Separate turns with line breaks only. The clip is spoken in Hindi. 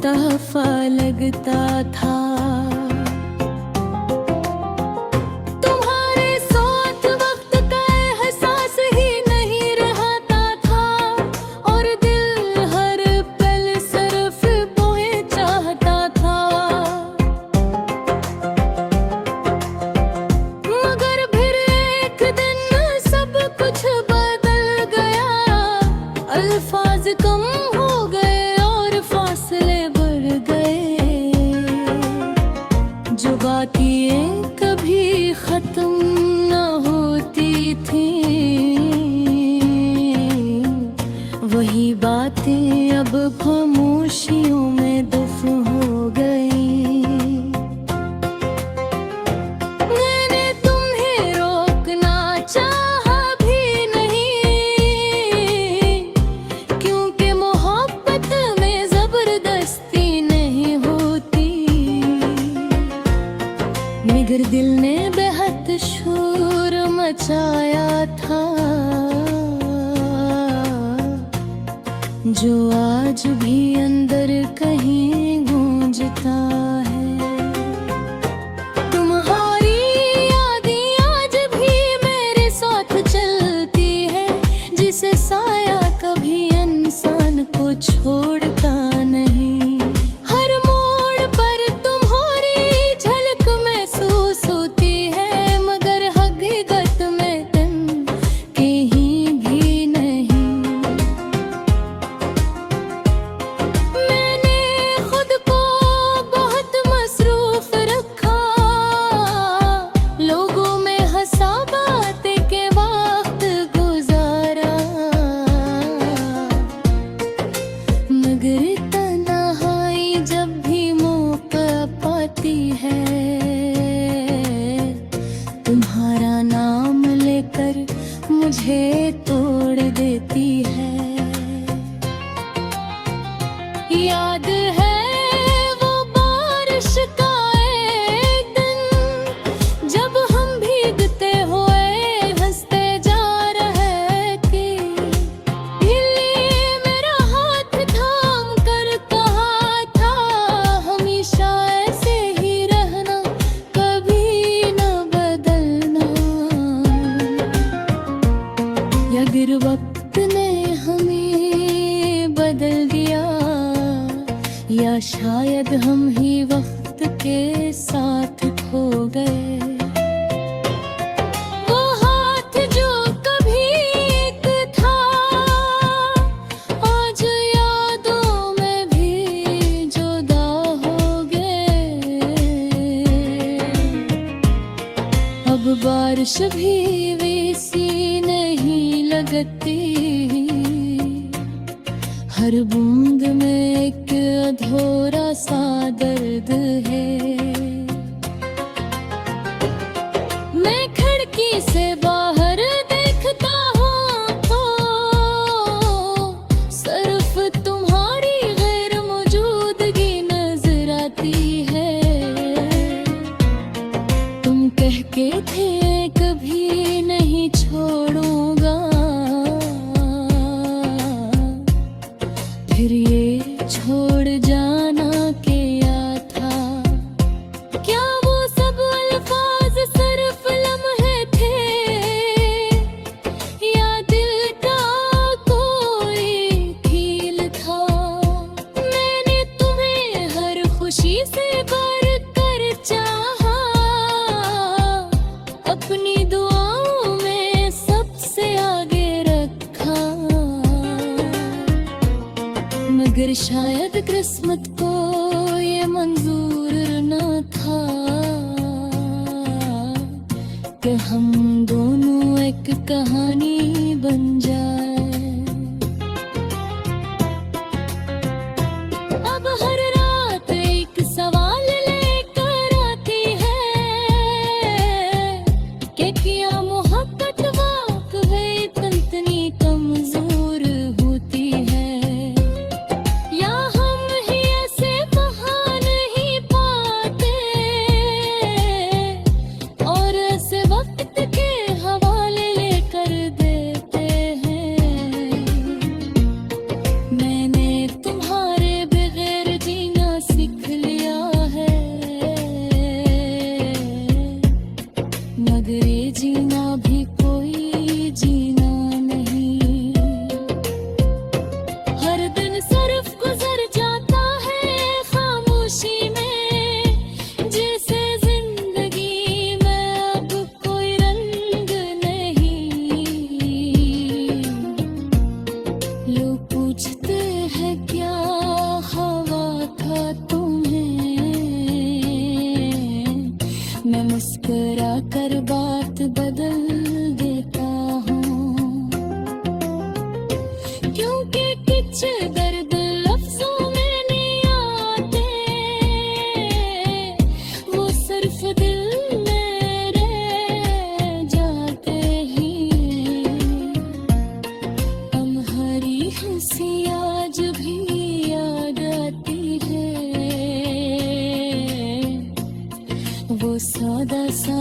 तहफा लगता था। तुम्हारे साथ वक्त का एहसास ही नहीं रहता था, और दिल हर पल सिर्फ तुम्हें चाहता था। मगर फिर एक दिन सब कुछ बदल गया, अल्फाज कम हो गए और फासले बढ़ गए। जो बातें कभी खत्म न होती थी, वही बातें अब खामोशियों में दफन हो गई। मैंने तुम्हें रोकना चाहा भी नहीं, क्योंकि मोहब्बत में जबरदस्ती नहीं होती। मगर दिल ने बेहद शोर मचाया था, जो आज भी अंदर कहीं गूंजता है। तुम्हारी यादें आज भी मेरे साथ चलती है, जिसे साया कभी इंसान को छोड़ता नहीं। हर मोड़ पर तुम्हारी झलक महसूस होती है, मगर हकीकत में तुम कहीं भी नहीं। मैंने खुद को बहुत मसरूफ रखा, लोगों में हंसा बातें के वक्त गुजारा। मगर तन्हाई जब भी मौका पाती है, तुम्हारा नाम लेकर मुझे तोड़ देती है। याद है वो बारिश का एक दिन, जब हम भीगते हुए हंसते जा रहे थे। हिली मेरा हाथ थाम कर कहा था, हमेशा ऐसे ही रहना, कभी न बदलना। अगर वक्त ने हमें बदल दिया, या शायद हम ही वक्त के साथ खो गए। वो हाथ जो कभी एक था, आज यादों में भी जुदा हो गए। अब बारिश भी वैसी नहीं लगती, हर बूंद में एक अधूरा सा दर्द है। मैं खिड़की से बाहर देखता हूँ तो सिर्फ तुम्हारी गैर मौजूदगी नजर आती है। तुम कह के थे कभी नहीं छोड़ूंगा, फिर ये छोड़ जाना क्या था? क्या वो सब अल्फाज सिर्फ लम्हे थे, या दिल का कोई कील था? मैंने तुम्हें हर खुशी से भर कर चाहा, अपनी दुआओं में सबसे आगे रखा। मगर शायद किस्मत को ये मंजूर न था कि हम दोनों एक कहानी बन जाए। अब हर रात एक सवाल लेकर आती है कि क्या मोहब्बत वाकई इतनी कमजोर होती है, या हम ही ऐसे बहा नहीं पाते और ऐसे वक्त के हवाले लेकर देते हैं। आकर बात बदल देता हूँ, क्योंकि कुछ दर्द लफ्जों में नहीं आते, वो सिर्फ दिल में रह जाते ही। तुम्हारी हंसी आज भी याद आती है, वो सादा सा